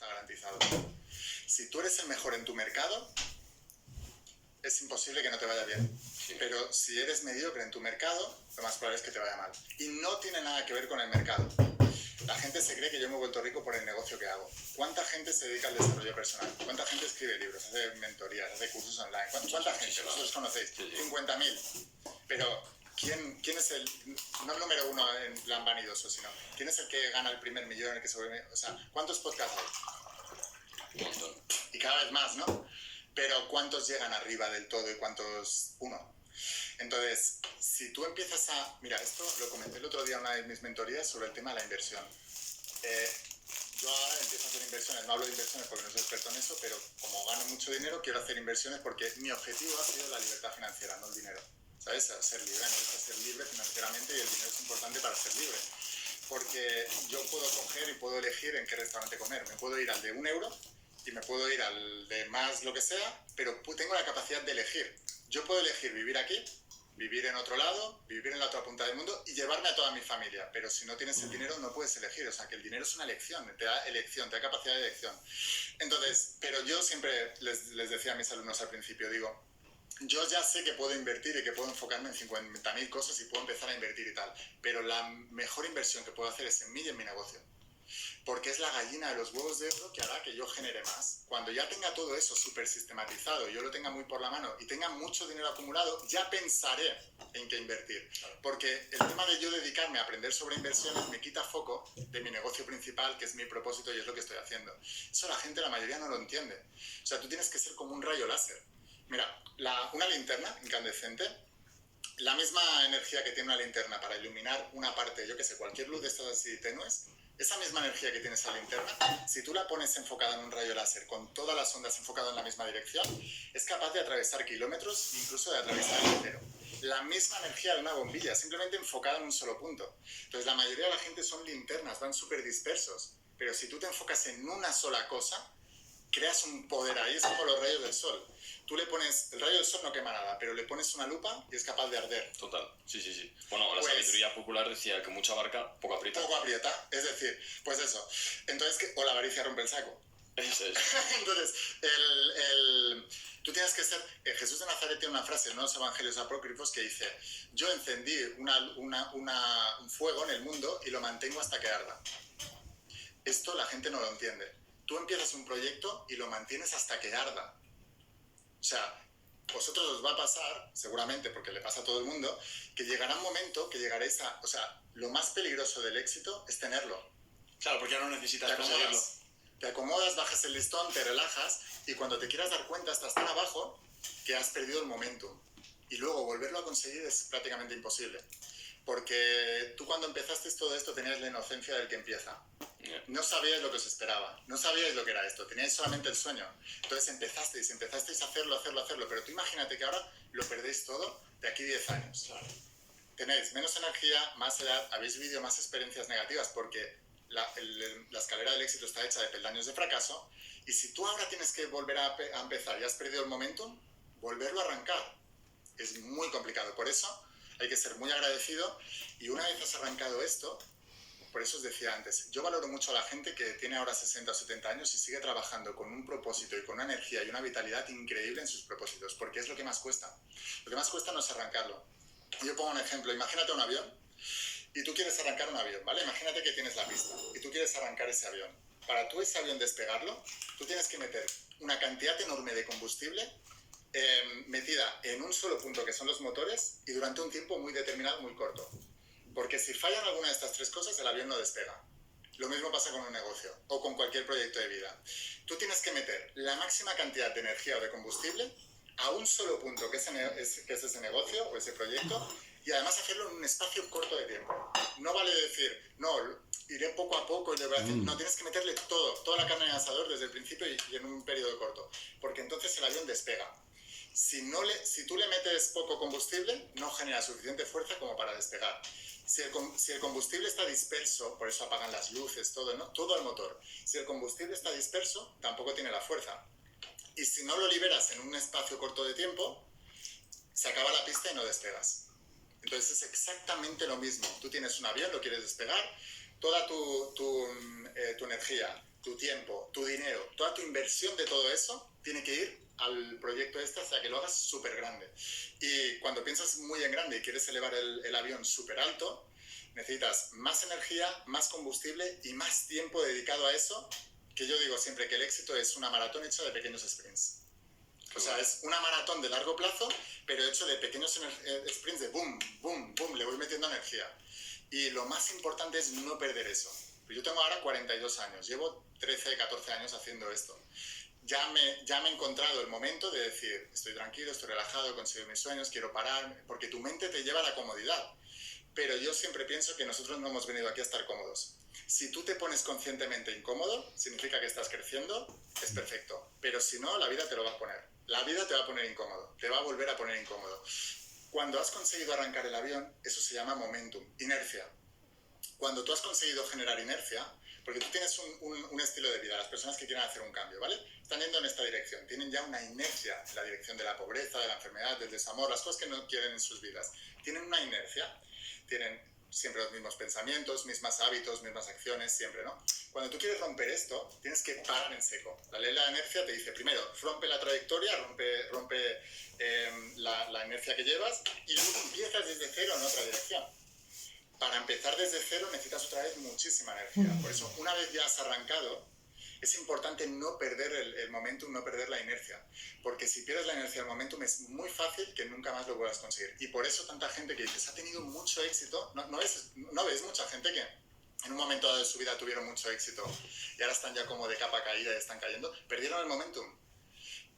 está garantizado. Si tú eres el mejor en tu mercado, es imposible que no te vaya bien. Sí. Pero si eres mediocre en tu mercado, lo más probable es que te vaya mal. Y no tiene nada que ver con el mercado. La gente se cree que yo me he vuelto rico por el negocio que hago. ¿Cuánta gente se dedica al desarrollo personal? ¿Cuánta gente escribe libros, hace mentorías, hace cursos online? ¿Cuánta gente? Vosotros conocéis. 50.000. Pero ¿quién es el, no el número uno en plan vanidoso, sino quién es el que gana el primer millón, el que se vuelve, o sea, ¿cuántos podcasts hay? Un montón. Y cada vez más, ¿no? Pero ¿cuántos llegan arriba del todo y cuántos? Uno. Entonces, si tú empiezas a... Mira, esto lo comenté el otro día en una de mis mentorías sobre el tema de la inversión. Yo ahora empiezo a hacer inversiones, no hablo de inversiones porque no soy experto en eso, pero como gano mucho dinero, quiero hacer inversiones porque mi objetivo ha sido la libertad financiera, no el dinero. ¿Sabes? Ser libre, me gusta ser libre financieramente y el dinero es importante para ser libre. Porque yo puedo coger y puedo elegir en qué restaurante comer. Me puedo ir al de 1 euro y me puedo ir al de más lo que sea, pero tengo la capacidad de elegir. Yo puedo elegir vivir aquí, vivir en otro lado, vivir en la otra punta del mundo y llevarme a toda mi familia. Pero si no tienes el dinero no puedes elegir. O sea, que el dinero es una elección, te da elección, te da capacidad de elección. Entonces, pero yo siempre les decía a mis alumnos al principio, digo, yo ya sé que puedo invertir y que puedo enfocarme en 50.000 cosas y puedo empezar a invertir y tal, pero la mejor inversión que puedo hacer es en mí y en mi negocio. Porque es la gallina de los huevos de oro que hará que yo genere más. Cuando ya tenga todo eso súper sistematizado, yo lo tenga muy por la mano y tenga mucho dinero acumulado, ya pensaré en qué invertir. Porque el tema de yo dedicarme a aprender sobre inversiones me quita foco de mi negocio principal, que es mi propósito y es lo que estoy haciendo. Eso la gente, la mayoría no lo entiende. O sea, tú tienes que ser como un rayo láser. Mira, una linterna incandescente, la misma energía que tiene una linterna para iluminar una parte, yo que sé, cualquier luz de estas así tenues, esa misma energía que tiene esa linterna, si tú la pones enfocada en un rayo láser con todas las ondas enfocadas en la misma dirección, es capaz de atravesar kilómetros, incluso de atravesar el acero. La misma energía de una bombilla, simplemente enfocada en un solo punto. Entonces la mayoría de la gente son linternas, van súper dispersos, pero si tú te enfocas en una sola cosa, creas un poder ahí, es como los rayos del sol. Tú le pones, el rayo del sol no quema nada, pero le pones una lupa y es capaz de arder. Total, sí. Bueno, la sabiduría popular decía que mucha barca, poco aprieta. Poco aprieta, es decir, pues eso. Entonces, o la avaricia rompe el saco. Eso es. Entonces, tú tienes que ser... Jesús de Nazaret tiene una frase en los evangelios apócrifos que dice: yo encendí un fuego en el mundo y lo mantengo hasta que arda. Esto la gente no lo entiende. Tú empiezas un proyecto y lo mantienes hasta que arda. O sea, vosotros os va a pasar, seguramente porque le pasa a todo el mundo, que llegará un momento que llegaréis a... O sea, lo más peligroso del éxito es tenerlo. Claro, porque ya no necesitas conseguirlo. Te acomodas, bajas el listón, te relajas y cuando te quieras dar cuenta estás tan abajo que has perdido el momentum. Y luego volverlo a conseguir es prácticamente imposible. Porque tú cuando empezaste todo esto tenías la inocencia del que empieza. No sabíais lo que os esperaba, no sabíais lo que era esto, teníais solamente el sueño. Entonces empezasteis a hacerlo, pero tú imagínate que ahora lo perdéis todo de aquí 10 años. Claro. Tenéis menos energía, más edad, habéis vivido más experiencias negativas porque la escalera del éxito está hecha de peldaños de fracaso y si tú ahora tienes que volver a empezar y has perdido el momentum, volverlo a arrancar es muy complicado. Por eso hay que ser muy agradecido y una vez has arrancado esto, por eso os decía antes, yo valoro mucho a la gente que tiene ahora 60 o 70 años y sigue trabajando con un propósito y con una energía y una vitalidad increíble en sus propósitos, porque es lo que más cuesta. Lo que más cuesta no es arrancarlo. Yo pongo un ejemplo, imagínate un avión y tú quieres arrancar un avión, ¿vale? Imagínate que tienes la pista y tú quieres arrancar ese avión. Para tú ese avión despegarlo, tú tienes que meter una cantidad enorme de combustible metida en un solo punto que son los motores y durante un tiempo muy determinado, muy corto. Porque si fallan alguna de estas tres cosas, el avión no despega. Lo mismo pasa con un negocio o con cualquier proyecto de vida. Tú tienes que meter la máxima cantidad de energía o de combustible a un solo punto que es ese negocio o ese proyecto y además hacerlo en un espacio corto de tiempo. No vale decir, no, iré poco a poco y le voy a hacer... No, tienes que meterle toda la carne en el asador desde el principio y en un periodo corto, porque entonces el avión despega. Si tú le metes poco combustible, no genera suficiente fuerza como para despegar. Si el combustible está disperso, por eso apagan las luces, todo, ¿no? Todo el motor. Si el combustible está disperso, tampoco tiene la fuerza. Y si no lo liberas en un espacio corto de tiempo, se acaba la pista y no despegas. Entonces es exactamente lo mismo. Tú tienes un avión, lo quieres despegar, toda tu energía, tu tiempo, tu dinero, toda tu inversión de todo eso tiene que ir al proyecto este, o sea, que lo hagas súper grande. Y cuando piensas muy en grande y quieres elevar el avión súper alto, necesitas más energía, más combustible y más tiempo dedicado a eso, que yo digo siempre que el éxito es una maratón hecha de pequeños sprints. O sea, es una maratón de largo plazo, pero hecho de pequeños sprints de boom, boom, boom, le voy metiendo energía. Y lo más importante es no perder eso. Yo tengo ahora 42 años, llevo 13, 14 años haciendo esto. Ya me he encontrado el momento de decir, estoy tranquilo, estoy relajado, he conseguido mis sueños, quiero parar, porque tu mente te lleva a la comodidad. Pero yo siempre pienso que nosotros no hemos venido aquí a estar cómodos. Si tú te pones conscientemente incómodo, significa que estás creciendo, es perfecto. Pero si no, la vida te lo va a poner. La vida te va a poner incómodo, te va a volver a poner incómodo. Cuando has conseguido arrancar el avión, eso se llama momentum, inercia. Cuando tú has conseguido generar inercia, porque tú tienes un estilo de vida, las personas que quieren hacer un cambio, ¿vale? Están yendo en esta dirección, tienen ya una inercia en la dirección de la pobreza, de la enfermedad, del desamor, las cosas que no quieren en sus vidas. Tienen una inercia, tienen siempre los mismos pensamientos, mismos hábitos, mismas acciones, siempre, ¿no? Cuando tú quieres romper esto, tienes que parar en seco. La ley de la inercia te dice, primero, rompe la trayectoria, rompe la inercia que llevas y luego empiezas desde cero en otra dirección. Para empezar desde cero necesitas otra vez muchísima energía. Por eso, una vez ya has arrancado, es importante no perder el momentum, no perder la inercia. Porque si pierdes la inercia del momentum es muy fácil que nunca más lo puedas conseguir. Y por eso tanta gente que dices, ha tenido mucho éxito, ¿no ves mucha gente que en un momento dado de su vida tuvieron mucho éxito y ahora están ya como de capa caída y están cayendo? Perdieron el momentum,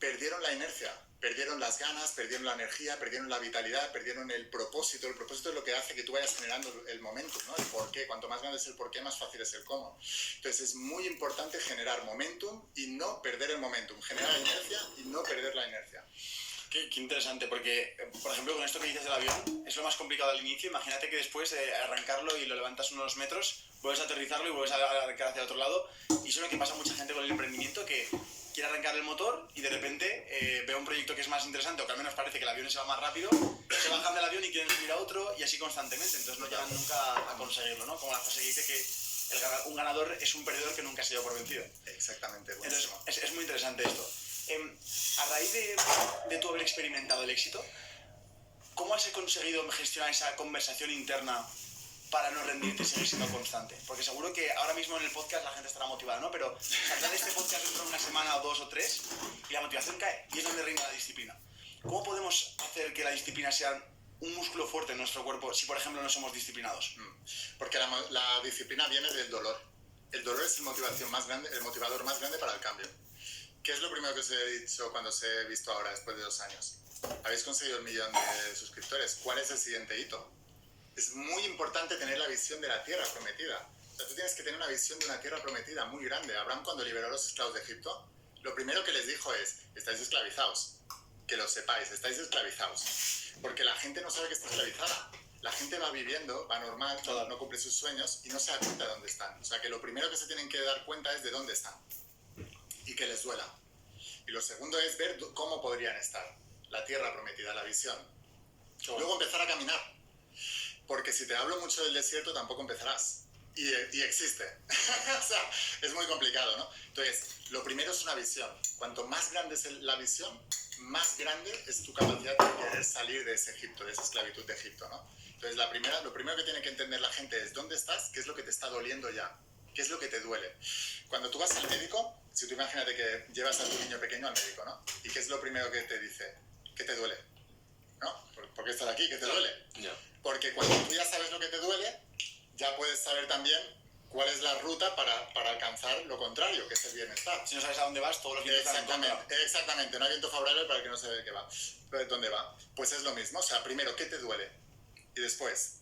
perdieron la inercia, perdieron las ganas, perdieron la energía, perdieron la vitalidad, perdieron el propósito. El propósito es lo que hace que tú vayas generando el momentum, ¿no? El porqué. Cuanto más grande es el porqué, más fácil es el cómo. Entonces es muy importante generar momentum y no perder el momentum. Generar inercia y no perder la inercia. Qué interesante, porque, por ejemplo, con esto que dices del avión, es lo más complicado al inicio. Imagínate que después de arrancarlo y lo levantas unos metros, vuelves a aterrizarlo y vuelves a arrancar hacia el otro lado. Y eso es lo que pasa a mucha gente con el emprendimiento, que quiere arrancar el motor y de repente ve un proyecto que es más interesante, o que al menos parece que el avión se va más rápido, se bajan del avión y quieren subir a otro, y así constantemente. Entonces no llegan nunca a conseguirlo, ¿no? Como la frase que dice que un ganador es un perdedor que nunca se dio por vencido. Exactamente. Entonces es muy interesante esto. A raíz de tu haber experimentado el éxito, ¿cómo has conseguido gestionar esa conversación interna para no rendirte y seguir siendo constante? Porque seguro que ahora mismo en el podcast la gente estará motivada, ¿no? Pero saldrá de este podcast dentro de una semana o 2 o 3 y la motivación cae, y es donde reina la disciplina. ¿Cómo podemos hacer que la disciplina sea un músculo fuerte en nuestro cuerpo si, por ejemplo, no somos disciplinados? Porque la disciplina viene del dolor. El dolor es el motivador más grande para el cambio. ¿Qué es lo primero que os he dicho cuando os he visto ahora, después de 2 años? Habéis conseguido 1 millón de suscriptores. ¿Cuál es el siguiente hito? Es muy importante tener la visión de la tierra prometida. O sea, tú tienes que tener una visión de una tierra prometida muy grande. Abraham, cuando liberó a los esclavos de Egipto, lo primero que les dijo es, estáis esclavizados. Que lo sepáis, estáis esclavizados. Porque la gente no sabe que está esclavizada. La gente va viviendo, va normal, no cumple sus sueños y no se da cuenta de dónde están. O sea, que lo primero que se tienen que dar cuenta es de dónde están. Y que les duela. Y lo segundo es ver cómo podrían estar. La tierra prometida, la visión. Luego empezar a caminar. Porque si te hablo mucho del desierto, tampoco empezarás. Y existe. O sea, es muy complicado, ¿no? Entonces, lo primero es una visión. Cuanto más grande es la visión, más grande es tu capacidad de querer salir de ese Egipto, de esa esclavitud de Egipto, ¿no? Entonces, lo primero que tiene que entender la gente es dónde estás, qué es lo que te está doliendo ya, qué es lo que te duele. Cuando tú vas al médico, si tú imagínate que llevas a tu niño pequeño al médico, ¿no? ¿Y qué es lo primero que te dice? ¿Qué te duele? ¿No? ¿Por qué estás aquí? ¿Qué te duele? Porque cuando tú ya sabes lo que te duele, ya puedes saber también cuál es la ruta para alcanzar lo contrario, que es el bienestar. Si no sabes a dónde vas, todos los vientos están en contra. Exactamente, no hay viento favorable para el que no sabe qué va. ¿Dónde va? Pues es lo mismo, o sea, primero, ¿qué te duele? Y después,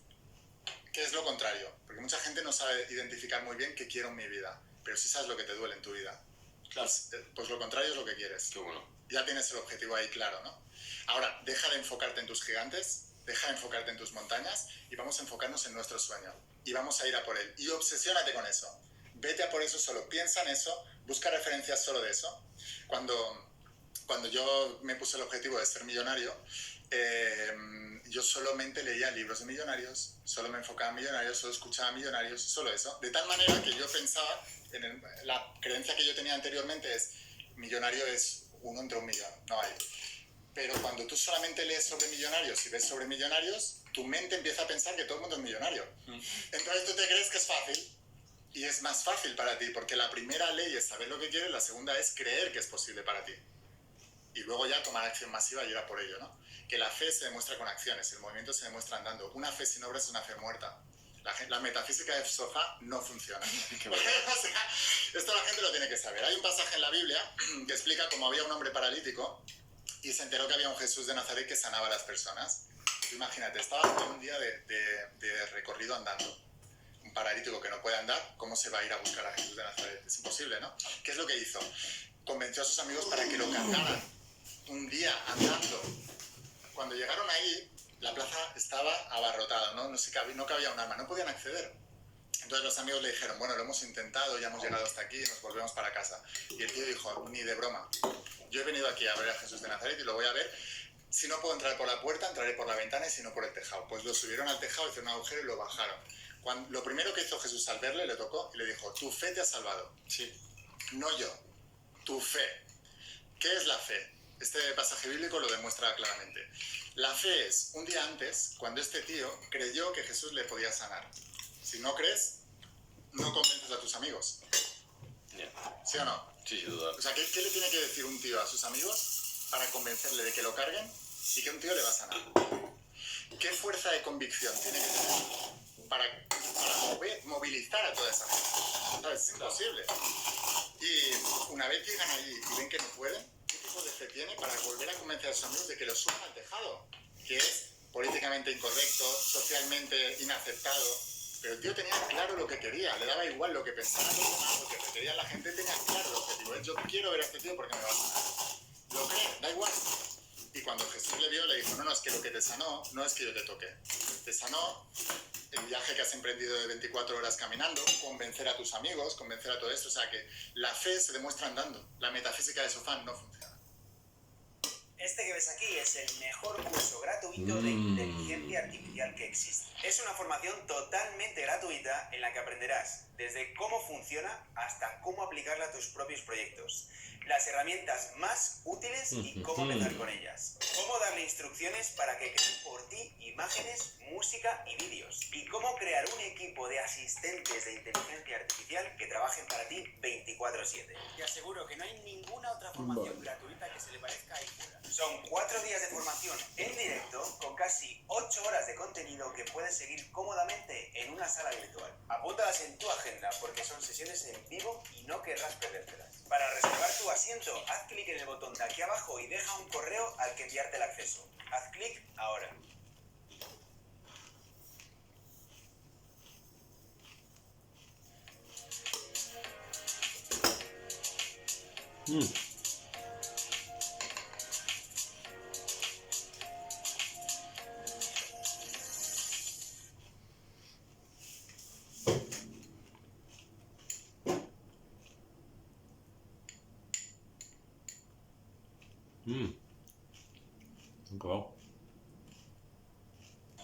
¿qué es lo contrario? Porque mucha gente no sabe identificar muy bien qué quiero en mi vida, pero sí sabes lo que te duele en tu vida. Claro. Pues lo contrario es lo que quieres. Qué bueno. Ya tienes el objetivo ahí claro, ¿no? Ahora, deja de enfocarte en tus gigantes, deja de enfocarte en tus montañas y vamos a enfocarnos en nuestro sueño. Y vamos a ir a por él. Y obsesiónate con eso. Vete a por eso solo. Piensa en eso. Busca referencias solo de eso. Cuando cuando yo me puse el objetivo de ser millonario, yo solamente leía libros de millonarios, solo me enfocaba en millonarios, solo escuchaba a millonarios, solo eso. De tal manera que yo pensaba, la creencia que yo tenía anteriormente es, millonario es uno entre un millón, no hay. Pero cuando tú solamente lees sobre millonarios y ves sobre millonarios, tu mente empieza a pensar que todo el mundo es millonario. Entonces tú te crees que es fácil. Y es más fácil para ti, porque la primera ley es saber lo que quieres, la segunda es creer que es posible para ti. Y luego ya tomar acción masiva y ir a por ello, ¿no? Que la fe se demuestra con acciones, el movimiento se demuestra andando. Una fe sin obras es una fe muerta. La metafísica de sofá no funciona. O sea, esto la gente lo tiene que saber. Hay un pasaje en la Biblia que explica cómo había un hombre paralítico y se enteró que había un Jesús de Nazaret que sanaba a las personas. Imagínate, estaba en un día de recorrido andando. Un paralítico que no puede andar, ¿cómo se va a ir a buscar a Jesús de Nazaret? Es imposible, ¿no? ¿Qué es lo que hizo? Convenció a sus amigos para que lo cargaran un día andando. Cuando llegaron ahí, la plaza estaba abarrotada, ¿no? No cabía un alma, no podían acceder. Entonces los amigos le dijeron, bueno, lo hemos intentado, ya hemos llegado hasta aquí, nos volvemos para casa. Y el tío dijo, ni de broma. Yo he venido aquí a ver a Jesús de Nazaret y lo voy a ver. Si no puedo entrar por la puerta, entraré por la ventana y si no por el tejado. Pues lo subieron al tejado, hicieron un agujero y lo bajaron. Lo primero que hizo Jesús al verle, le tocó y le dijo, tu fe te ha salvado. Sí. No yo, tu fe. ¿Qué es la fe? Este pasaje bíblico lo demuestra claramente. La fe es, un día antes, cuando este tío creyó que Jesús le podía sanar. Si no crees, no convences a tus amigos. Yeah. ¿Sí o no? Sí, sin duda. O sea, ¿qué le tiene que decir un tío a sus amigos para convencerle de que lo carguen y que un tío le va a sanar? ¿Qué fuerza de convicción tiene que tener para movilizar a toda esa gente? ¿Sabes? Es imposible. Y una vez llegan allí y ven que no pueden, ¿qué tipo de fe tiene para volver a convencer a sus amigos de que lo suban al tejado? Que es políticamente incorrecto, socialmente inaceptado. Pero el tío tenía claro lo que quería, le daba igual lo que pensara los demás, lo que quería la gente, tenía claro el objetivo. Yo quiero ver a este tío porque me va a sanar. Lo cree, da igual. Y cuando Jesús le vio, le dijo, no, es que lo que te sanó no es que yo te toque. Te sanó el viaje que has emprendido de 24 horas caminando, convencer a tus amigos, convencer a todo esto. O sea que la fe se demuestra andando. La metafísica de sofá no funciona. Este que ves aquí es el mejor curso gratuito de inteligencia artificial que existe. Es una formación totalmente gratuita en la que aprenderás desde cómo funciona hasta cómo aplicarla a tus propios proyectos, las herramientas más útiles y cómo empezar con ellas, cómo darle instrucciones para que creen por ti imágenes, música y vídeos, y cómo crear un equipo de asistentes de inteligencia artificial que trabajen para ti 24/7. Te aseguro que no hay ninguna otra formación gratuita que se le parezca ahí fuera. Son 4 días de formación en directo con casi 8 horas de contenido que puedes seguir cómodamente en una sala virtual. Apúntalas en tu agenda porque son sesiones en vivo y no querrás perdértelas. Para reservar tu asiento, haz clic en el botón de aquí abajo y deja un correo al que enviarte el acceso. Haz clic ahora.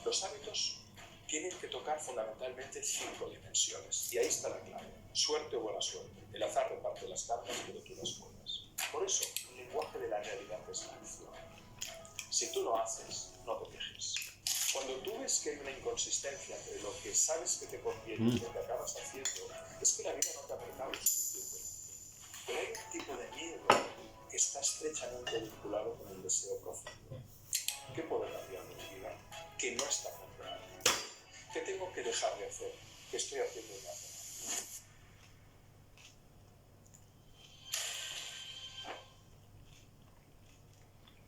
Los hábitos tienen que tocar fundamentalmente 5 dimensiones. Y ahí está la clave. Suerte o buena suerte. El azar reparte las cartas, pero tú las juegas. Por eso, el lenguaje de la realidad es la acción. Si tú lo haces, no te quejes. Cuando tú ves que hay una inconsistencia entre lo que sabes que te conviene y lo que acabas haciendo, es que la vida no te ha apretado lo suficiente. Pero hay un tipo de miedo que está estrechamente vinculado con el deseo profundo. ¿Qué puedo cambiar de mi vida? Que no está funcionando. ¿Qué tengo que dejar de hacer? ¿Qué estoy haciendo ya?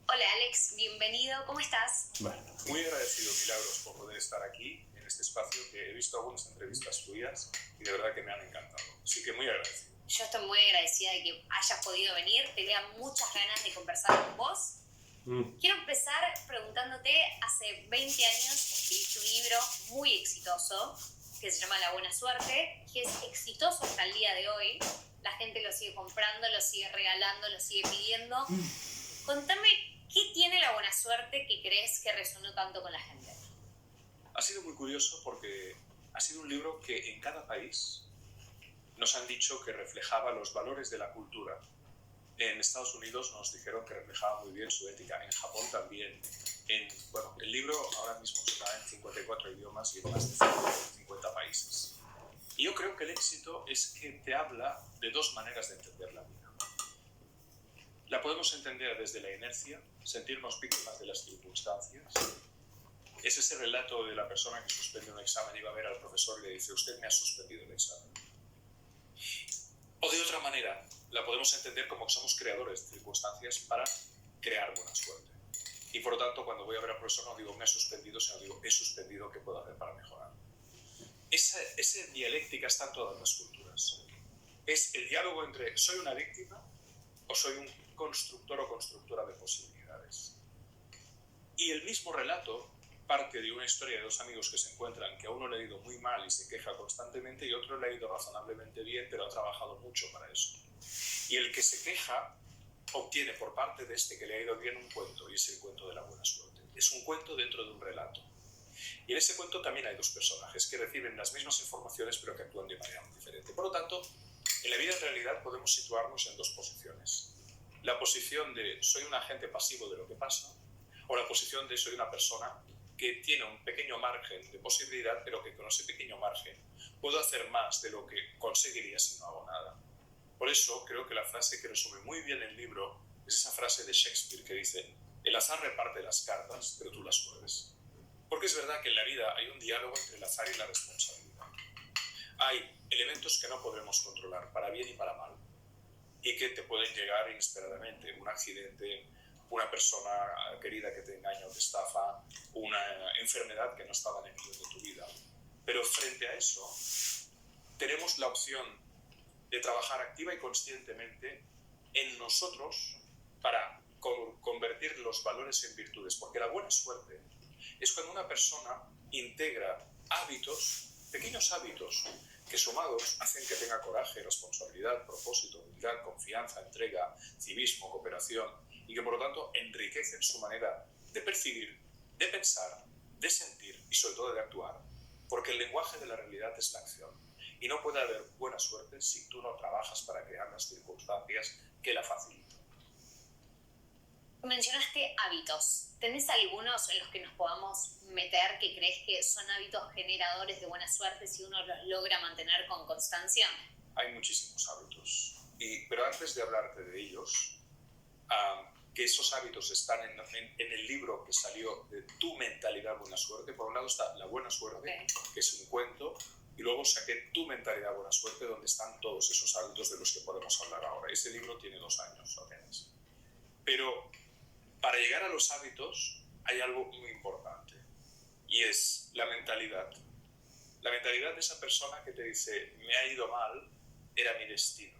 Hola Alex, bienvenido, ¿cómo estás? Bueno, muy agradecido, Milagros, por poder estar aquí en este espacio, que he visto algunas entrevistas tuyas y de verdad que me han encantado. Así que muy agradecido. Yo estoy muy agradecida de que hayas podido venir, tenía muchas ganas de conversar con vos. Quiero empezar preguntándote, hace 20 años escribiste un libro muy exitoso que se llama La Buena Suerte, que es exitoso hasta el día de hoy. La gente lo sigue comprando, lo sigue regalando, lo sigue pidiendo. Contame, ¿qué tiene la buena suerte que crees que resonó tanto con la gente? Ha sido muy curioso porque ha sido un libro que en cada país nos han dicho que reflejaba los valores de la cultura. En Estados Unidos nos dijeron que reflejaba muy bien su ética, en Japón también. Bueno, el libro ahora mismo está en 54 idiomas y en más de 50 países. Y yo creo que el éxito es que te habla de dos maneras de entender la vida. La podemos entender desde la inercia, sentirnos víctimas de las circunstancias. Es ese relato de la persona que suspende un examen y va a ver al profesor y le dice: usted me ha suspendido el examen. O de otra manera, la podemos entender como que somos creadores de circunstancias para crear buena suerte. Y por lo tanto, cuando voy a ver al profesor no digo me ha suspendido, sino digo he suspendido, ¿qué puedo hacer para mejorar? Esa dialéctica está en todas las culturas. Es el diálogo entre soy una víctima o soy un constructor o constructora de posibilidades. Y el mismo relato parte de una historia de dos amigos que se encuentran, que a uno le ha ido muy mal y se queja constantemente y a otro le ha ido razonablemente bien, pero ha trabajado mucho para eso. Y el que se queja obtiene por parte de este que le ha ido bien un cuento, y es el cuento de la buena suerte. Es un cuento dentro de un relato. Y en ese cuento también hay dos personajes que reciben las mismas informaciones pero que actúan de manera muy diferente. Por lo tanto, en la vida en realidad podemos situarnos en dos posiciones. La posición de soy un agente pasivo de lo que pasa, o la posición de soy una persona que tiene un pequeño margen de posibilidad, pero que con ese pequeño margen puedo hacer más de lo que conseguiría si no hago nada. Por eso creo que la frase que resume muy bien el libro es esa frase de Shakespeare que dice: el azar reparte las cartas, pero tú las mueves. Porque es verdad que en la vida hay un diálogo entre el azar y la responsabilidad. Hay elementos que no podremos controlar, para bien y para mal, y que te pueden llegar inesperadamente. Un accidente, una persona querida que te engaña o te estafa, una enfermedad que no estaba en el guión de tu vida. Pero frente a eso, tenemos la opción de trabajar activa y conscientemente en nosotros para convertir los valores en virtudes. Porque la buena suerte es cuando una persona integra hábitos, pequeños hábitos, que sumados hacen que tenga coraje, responsabilidad, propósito, humildad, confianza, entrega, civismo, cooperación, y que por lo tanto enriquecen su manera de percibir, de pensar, de sentir y sobre todo de actuar. Porque el lenguaje de la realidad es la acción. Y no puede haber buena suerte si tú no trabajas para crear las circunstancias que la facilitan. Mencionaste hábitos. ¿Tenés algunos en los que nos podamos meter que crees que son hábitos generadores de buena suerte si uno los logra mantener con constancia? Hay muchísimos hábitos. Pero antes de hablarte de ellos, que esos hábitos están en el libro que salió de Tu mentalidad buena suerte. Por un lado está La buena suerte, que es un cuento, y luego saqué Tu mentalidad buena suerte, donde están todos esos hábitos de los que podemos hablar ahora. Ese libro tiene 2 años apenas. Pero para llegar a los hábitos hay algo muy importante, y es la mentalidad. La mentalidad de esa persona que te dice, me ha ido mal, era mi destino.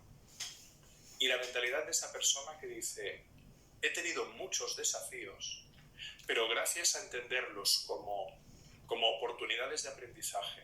Y la mentalidad de esa persona que dice, he tenido muchos desafíos, pero gracias a entenderlos como oportunidades de aprendizaje,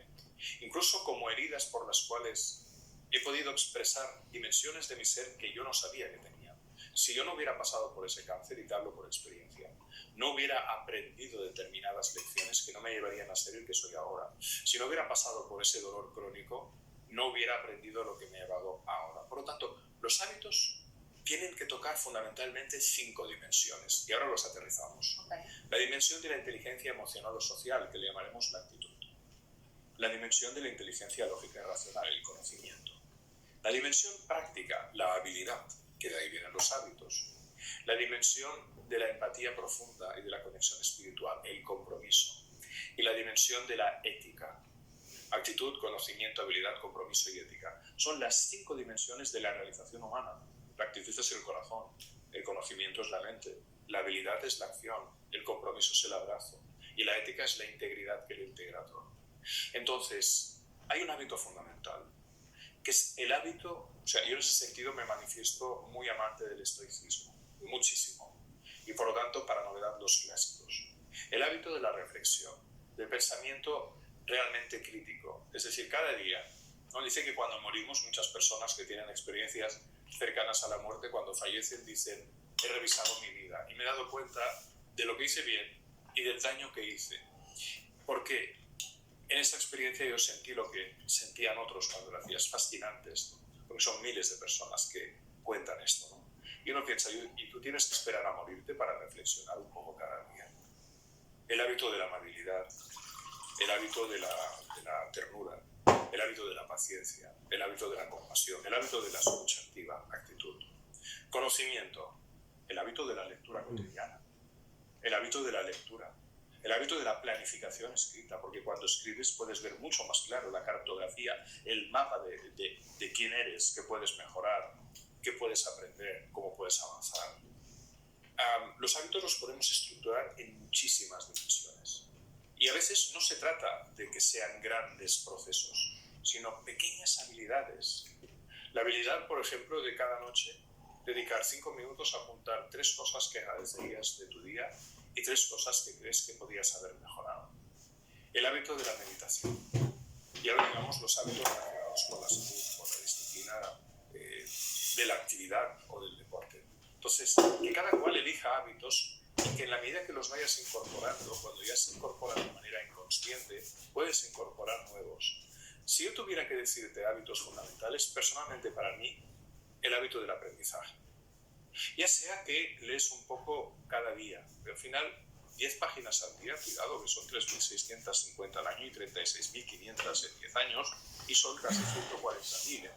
incluso como heridas por las cuales he podido expresar dimensiones de mi ser que yo no sabía que tenía. Si yo no hubiera pasado por ese cáncer, y te hablo por experiencia, no hubiera aprendido determinadas lecciones que no me llevarían a ser el que soy ahora. Si no hubiera pasado por ese dolor crónico, no hubiera aprendido lo que me ha llevado ahora. Por lo tanto, los hábitos tienen que tocar fundamentalmente 5 dimensiones, y ahora los aterrizamos. La dimensión de la inteligencia emocional o social, que le llamaremos la actitud. La dimensión de la inteligencia lógica y racional, el conocimiento. La dimensión práctica, la habilidad, que de ahí vienen los hábitos. La dimensión de la empatía profunda y de la conexión espiritual, el compromiso. Y la dimensión de la ética. Actitud, conocimiento, habilidad, compromiso y ética. Son las 5 dimensiones de la realización humana. La actitud es el corazón, el conocimiento es la mente, la habilidad es la acción, el compromiso es el abrazo y la ética es la integridad que lo integra todo. Entonces, hay un hábito fundamental, que es el hábito, o sea, yo en ese sentido me manifiesto muy amante del estoicismo, muchísimo, y por lo tanto, para novedad, los clásicos. El hábito de la reflexión, del pensamiento realmente crítico, es decir, cada día. ¿No? Dice que cuando morimos, muchas personas que tienen experiencias cercanas a la muerte, cuando fallecen, dicen, he revisado mi vida y me he dado cuenta de lo que hice bien y del daño que hice. Porque en esa experiencia yo sentí lo que sentían otros cuando lo hacía. Es fascinante esto, porque son miles de personas que cuentan esto, ¿no? Y uno piensa, y tú tienes que esperar a morirte para reflexionar un poco cada día. El hábito de la amabilidad, el hábito de la ternura, el hábito de la paciencia, el hábito de la compasión, el hábito de la escucha activa, actitud. Conocimiento, el hábito de la lectura cotidiana, el hábito de la lectura, el hábito de la planificación escrita, porque cuando escribes puedes ver mucho más claro la cartografía, el mapa de quién eres, qué puedes mejorar, qué puedes aprender, cómo puedes avanzar. Los hábitos los podemos estructurar en muchísimas dimensiones. Y a veces no se trata de que sean grandes procesos, sino pequeñas habilidades. La habilidad, por ejemplo, de cada noche dedicar 5 minutos a apuntar 3 cosas que agradecerías de tu día y 3 cosas que crees que podías haber mejorado. El hábito de la meditación. Y ahora digamos los hábitos relacionados con la salud, con la disciplina de la actividad o del deporte. Entonces, que cada cual elija hábitos y que en la medida que los vayas incorporando, cuando ya se incorporan de manera inconsciente, puedes incorporar nuevos. Si yo tuviera que decirte hábitos fundamentales, personalmente para mí, el hábito del aprendizaje. Ya sea que lees un poco cada día, pero al final 10 páginas al día, cuidado, que son 3.650 al año y 36.500 en 10 años, y son casi 140.000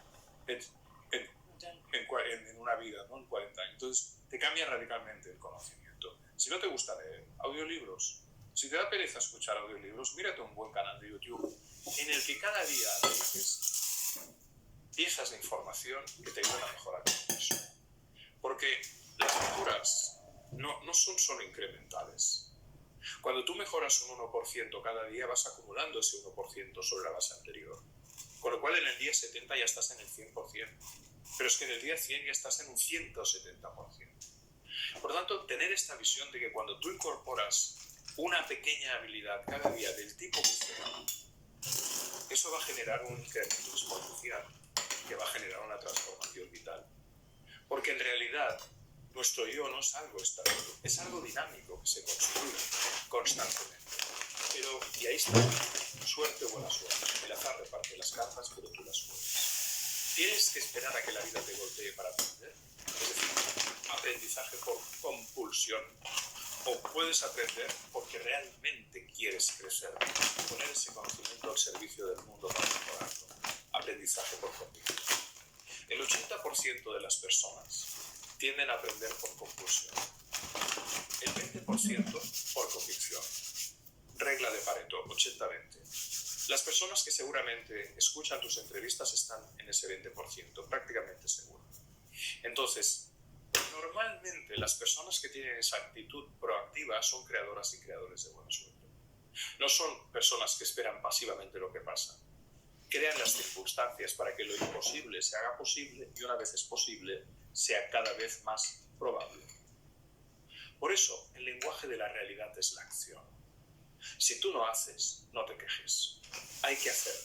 en una vida, ¿no? En 40 años. Entonces, te cambia radicalmente el conocimiento. Si no te gusta leer audiolibros, si te da pereza escuchar audiolibros, mírate un buen canal de YouTube en el que cada día dices piezas de información que te ayudan a mejorar eso. Porque las mejoras no son solo incrementales. Cuando tú mejoras un 1% cada día, vas acumulando ese 1% sobre la base anterior. Con lo cual en el día 70 ya estás en el 100%. Pero es que en el día 100 ya estás en un 170%. Por lo tanto, tener esta visión de que cuando tú incorporas una pequeña habilidad cada día del tipo que sea, eso va a generar un incremento exponencial que va a generar una transformación vital. Porque en realidad nuestro yo no es algo estático, es algo dinámico que se construye constantemente. Pero, y ahí está, suerte o buena suerte. El azar reparte las cartas, pero tú las juegas. Tienes que esperar a que la vida te golpee para aprender. Es decir, aprendizaje por compulsión. O puedes aprender porque realmente quieres crecer, poner ese conocimiento al servicio del mundo para mejorarlo. Aprendizaje por convicción. El 80% de las personas tienden a aprender por compulsión. El 20% por convicción. Regla de Pareto, 80-20. Las personas que seguramente escuchan tus entrevistas están en ese 20%, prácticamente seguro. Entonces, normalmente las personas que tienen esa actitud proactiva son creadoras y creadores de buena suerte. No son personas que esperan pasivamente lo que pasa. Crean las circunstancias para que lo imposible se haga posible y una vez es posible, sea cada vez más probable. Por eso, el lenguaje de la realidad es la acción. Si tú no haces, no te quejes. Hay que hacer.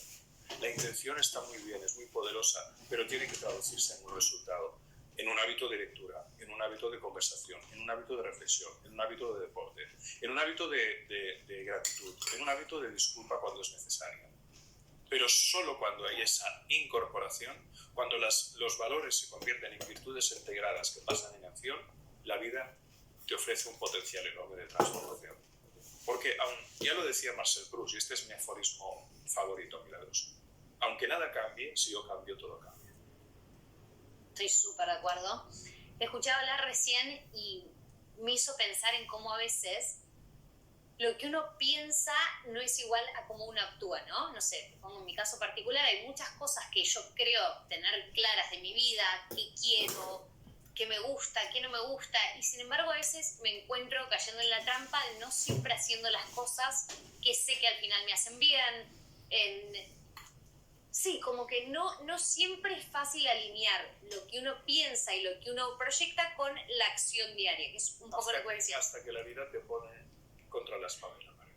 La intención está muy bien, es muy poderosa, pero tiene que traducirse en un resultado, en un hábito de lectura, en un hábito de conversación, en un hábito de reflexión, en un hábito de deporte, en un hábito de gratitud, en un hábito de disculpa cuando es necesario. Pero solo cuando hay esa incorporación, cuando los valores se convierten en virtudes integradas que pasan en acción, la vida te ofrece un potencial enorme de transformación. Porque, ya lo decía Marcel Proust, y este es mi aforismo favorito, milagroso, aunque nada cambie, si yo cambio, todo cambia. Estoy súper de acuerdo. Te escuché hablar recién y me hizo pensar en cómo a veces lo que uno piensa no es igual a cómo uno actúa, ¿no? No sé, como en mi caso particular, hay muchas cosas que yo creo tener claras de mi vida, qué quiero, qué me gusta, qué no me gusta, y sin embargo a veces me encuentro cayendo en la trampa de no siempre haciendo las cosas que sé que al final me hacen bien. Sí, como que no siempre es fácil alinear lo que uno piensa y lo que uno proyecta con la acción diaria, que es un poco lo que decía. Hasta que la vida te pone contra la espada y la pared.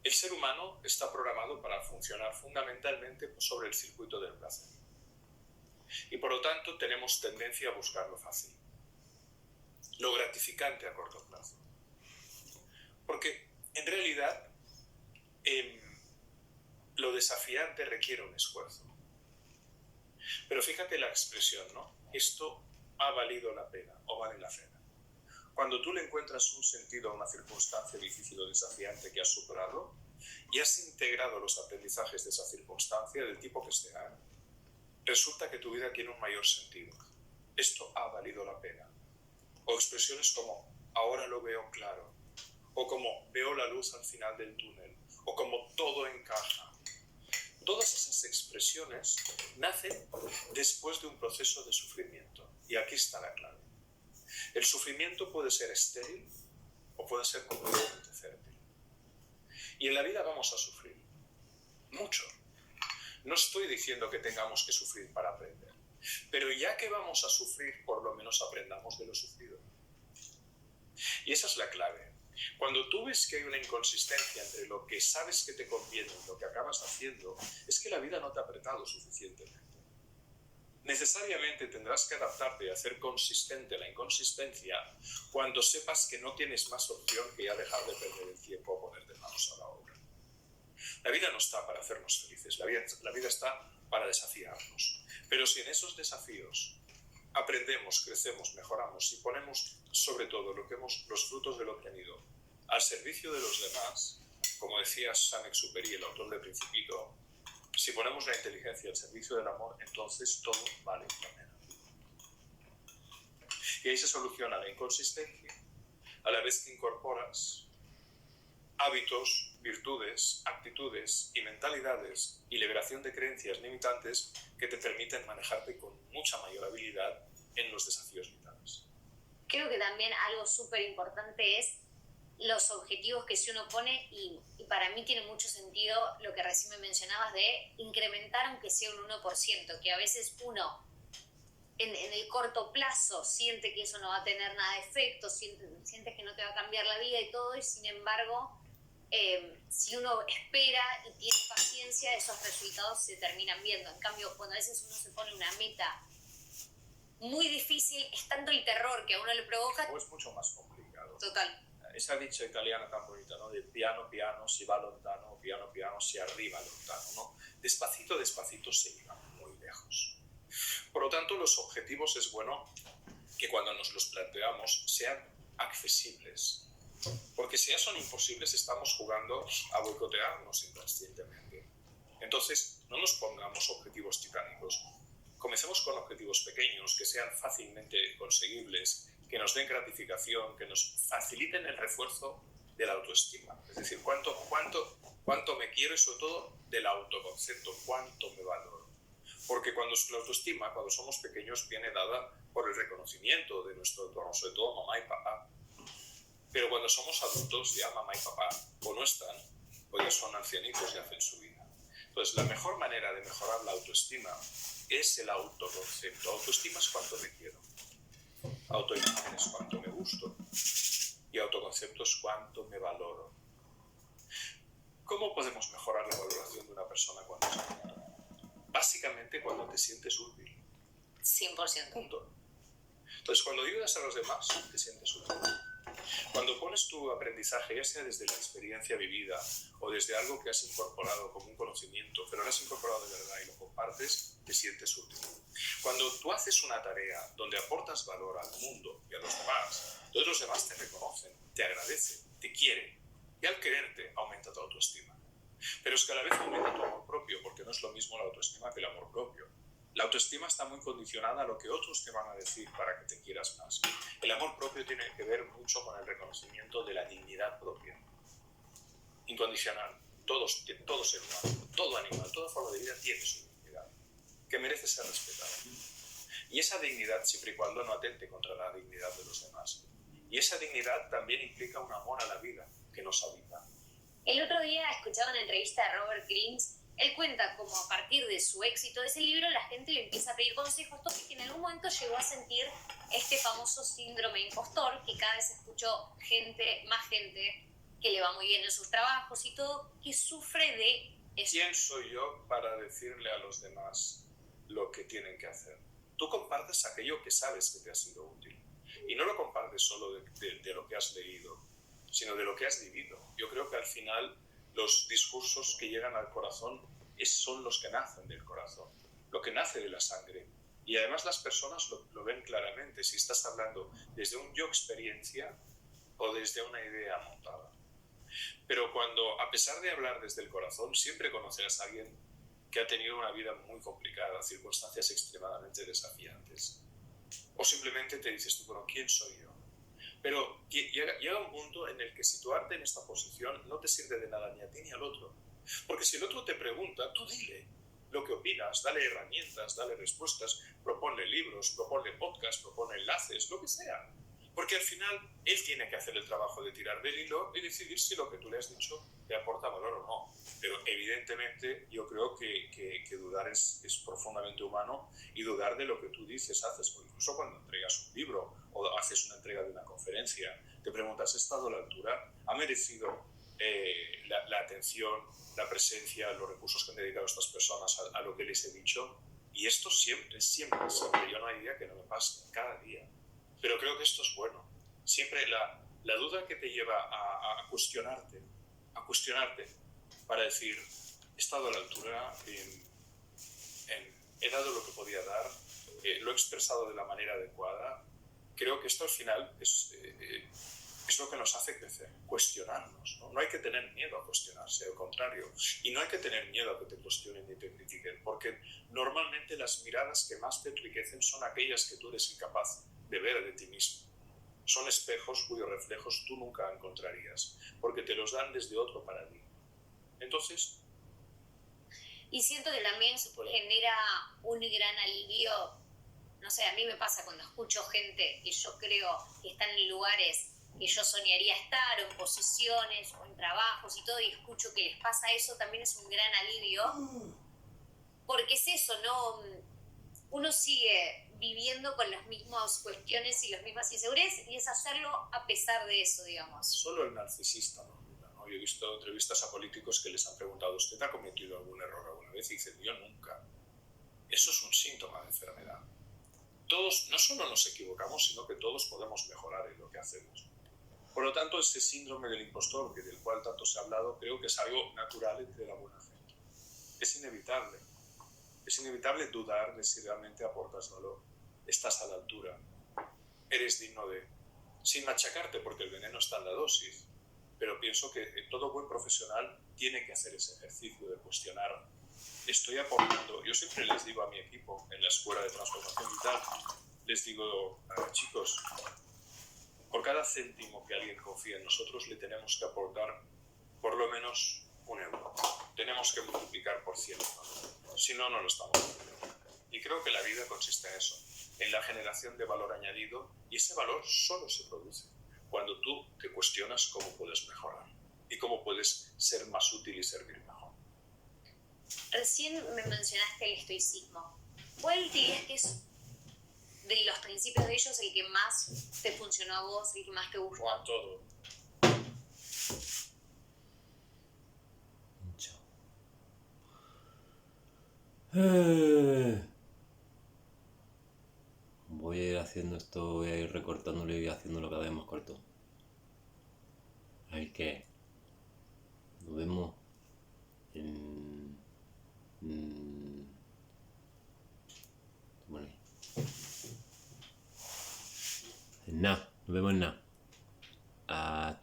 El ser humano está programado para funcionar fundamentalmente sobre el circuito del placer. Y por lo tanto tenemos tendencia a buscar lo fácil, lo gratificante a corto plazo. Porque en realidad lo desafiante requiere un esfuerzo. Pero fíjate la expresión, ¿no? Esto ha valido la pena o vale la pena. Cuando tú le encuentras un sentido a una circunstancia difícil o desafiante que has superado y has integrado los aprendizajes de esa circunstancia, del tipo que sea, resulta que tu vida tiene un mayor sentido. Esto ha valido la pena. O expresiones como, ahora lo veo claro. O como, veo la luz al final del túnel. O como, todo encaja. Todas esas expresiones nacen después de un proceso de sufrimiento. Y aquí está la clave. El sufrimiento puede ser estéril o puede ser completamente fértil. Y en la vida vamos a sufrir. Mucho. No estoy diciendo que tengamos que sufrir para aprender. Pero ya que vamos a sufrir, por lo menos aprendamos de lo sufrido. Y esa es la clave. Cuando tú ves que hay una inconsistencia entre lo que sabes que te conviene y lo que acabas haciendo, es que la vida no te ha apretado suficientemente. Necesariamente tendrás que adaptarte y hacer consistente la inconsistencia cuando sepas que no tienes más opción que ya dejar de perder el tiempo o ponerte manos a la obra. La vida no está para hacernos felices, la vida está para desafiarnos. Pero si en esos desafíos aprendemos, crecemos, mejoramos y ponemos sobre todo los frutos del obtenido al servicio de los demás, como decía Saint-Exupéry, el autor de Principito, si ponemos la inteligencia al servicio del amor, entonces todo vale la pena. Y ahí se soluciona la inconsistencia, a la vez que incorporas hábitos, virtudes, actitudes y mentalidades y liberación de creencias limitantes que te permiten manejarte con mucha mayor habilidad en los desafíos vitales. Creo que también algo súper importante es los objetivos que si uno pone, y para mí tiene mucho sentido lo que recién me mencionabas de incrementar aunque sea un 1%, que a veces uno en el corto plazo siente que eso no va a tener nada de efecto, sientes que no te va a cambiar la vida y todo, y sin embargo, si uno espera y tiene paciencia, esos resultados se terminan viendo. En cambio, cuando a veces uno se pone una meta muy difícil, es tanto el terror que a uno le provoca. O es mucho más complicado. Total. Esa dicha italiana tan bonita, ¿no? De piano piano si va lontano, piano piano si arriva lontano, ¿no? Despacito, despacito se llega muy lejos. Por lo tanto, los objetivos es bueno que cuando nos los planteamos sean accesibles. Porque si ya son imposibles, estamos jugando a boicotearnos inconscientemente. Entonces, no nos pongamos objetivos titánicos. Comencemos con objetivos pequeños, que sean fácilmente conseguibles, que nos den gratificación, que nos faciliten el refuerzo de la autoestima. Es decir, cuánto me quiero y sobre todo del autoconcepto, cuánto me valoro. Porque cuando la autoestima, cuando somos pequeños, viene dada por el reconocimiento de nuestro entorno, sobre todo mamá y papá. Pero cuando somos adultos, ya mamá y papá o no están, o ya son ancianitos y hacen su vida. Entonces, la mejor manera de mejorar la autoestima es el autoconcepto. Autoestima es cuánto me quiero. Autoimagen es cuánto me gusto. Y autoconcepto es cuánto me valoro. ¿Cómo podemos mejorar la valoración de una persona cuando se quiere? Básicamente cuando te sientes útil. 100%. Punto. Entonces, cuando ayudas a los demás, te sientes útil. Cuando pones tu aprendizaje, ya sea desde la experiencia vivida o desde algo que has incorporado como un conocimiento, pero lo has incorporado de verdad y lo compartes, te sientes útil. Cuando tú haces una tarea donde aportas valor al mundo y a los demás, entonces los demás te reconocen, te agradecen, te quieren, y al quererte aumenta tu autoestima. Pero es que a la vez aumenta tu amor propio, porque no es lo mismo la autoestima que el amor propio. La autoestima está muy condicionada a lo que otros te van a decir para que te quieras más. El amor propio tiene que ver mucho con el reconocimiento de la dignidad propia. Incondicional. Todo ser humano, todo animal, toda forma de vida tiene su dignidad, que merece ser respetada. Y esa dignidad, siempre y cuando no atente contra la dignidad de los demás. Y esa dignidad también implica un amor a la vida que nos habita. El otro día escuchaba una entrevista de Robert Greene. Él cuenta cómo a partir de su éxito de ese libro la gente le empieza a pedir consejos, todo, y que en algún momento llegó a sentir este famoso síndrome impostor, que cada vez escucho más gente que le va muy bien en sus trabajos y todo, que sufre de eso. ¿Quién soy yo para decirle a los demás lo que tienen que hacer. Tú compartes aquello que sabes que te ha sido útil. Y no lo compartes solo de lo que has leído, sino de lo que has vivido. Yo creo que al final los discursos que llegan al corazón son los que nacen del corazón, lo que nace de la sangre. Y además las personas lo ven claramente, si estás hablando desde un yo experiencia o desde una idea montada. Pero cuando, a pesar de hablar desde el corazón, siempre conocerás a alguien que ha tenido una vida muy complicada, circunstancias extremadamente desafiantes. O simplemente te dices tú, bueno, ¿quién soy yo? Pero llega un punto en el que situarte en esta posición no te sirve de nada ni a ti ni al otro. Porque si el otro te pregunta, tú dile lo que opinas, dale herramientas, dale respuestas, proponle libros, proponle podcasts, proponle enlaces, lo que sea. Porque al final él tiene que hacer el trabajo de tirar del hilo y decidir si lo que tú le has dicho le aporta valor o no. Pero evidentemente yo creo que dudar es profundamente humano, y dudar de lo que tú dices, haces, o incluso cuando entregas un libro o haces una entrega de una conferencia, te preguntas, ¿he estado a la altura? ¿Ha merecido la atención, la presencia, los recursos que han dedicado estas personas a lo que les he dicho? Y esto siempre, yo no hay día que no me pase, cada día. Pero creo que esto es bueno. Siempre la duda que te lleva a cuestionarte para decir, he estado a la altura, he dado lo que podía dar, lo he expresado de la manera adecuada. Creo que esto al final es lo que nos hace crecer, cuestionarnos, ¿no? No hay que tener miedo a cuestionarse, al contrario. Y no hay que tener miedo a que te cuestionen ni te critiquen, porque normalmente las miradas que más te enriquecen son aquellas que tú eres incapaz de ver de ti mismo. Son espejos cuyos reflejos tú nunca encontrarías, porque te los dan desde otro paradigma. Entonces... Y siento que también genera un gran alivio. No sé, a mí me pasa cuando escucho gente que yo creo que están en lugares que yo soñaría estar, o en posiciones, o en trabajos y todo, y escucho que les pasa eso, también es un gran alivio. Porque es eso, ¿no? Uno sigue viviendo con las mismas cuestiones y las mismas inseguridades, y es hacerlo a pesar de eso, digamos. Solo el narcisista no duda, ¿no? Yo he visto entrevistas a políticos que les han preguntado, ¿usted ha cometido algún error alguna vez? Y dicen, yo nunca. Eso es un síntoma de enfermedad. Todos, no solo nos equivocamos, sino que todos podemos mejorar en lo que hacemos. Por lo tanto, este síndrome del impostor, del cual tanto se ha hablado, creo que es algo natural entre la buena gente. Es inevitable. Es inevitable dudar de si realmente aportas valor. Estás a la altura. Eres digno de... Sin machacarte, porque el veneno está en la dosis. Pero pienso que todo buen profesional tiene que hacer ese ejercicio de cuestionar. Estoy aportando. Yo siempre les digo a mi equipo en la Escuela de Transformación Vital, les digo, chicos, por cada céntimo que alguien confía en nosotros, le tenemos que aportar por lo menos €1. Tenemos que multiplicar por 100. Si no, no lo estamos haciendo. Y creo que la vida consiste en eso, en la generación de valor añadido, y ese valor solo se produce cuando tú te cuestionas cómo puedes mejorar y cómo puedes ser más útil y servir mejor. Recién me mencionaste el estoicismo. ¿Cuál dirías que es de los principios de ellos el que más te funcionó a vos, el que más te gustó? O a todo. Voy a ir haciendo esto, voy a ir recortándolo y haciéndolo cada vez más corto. Así que nos vemos en nada, nos vemos en nada.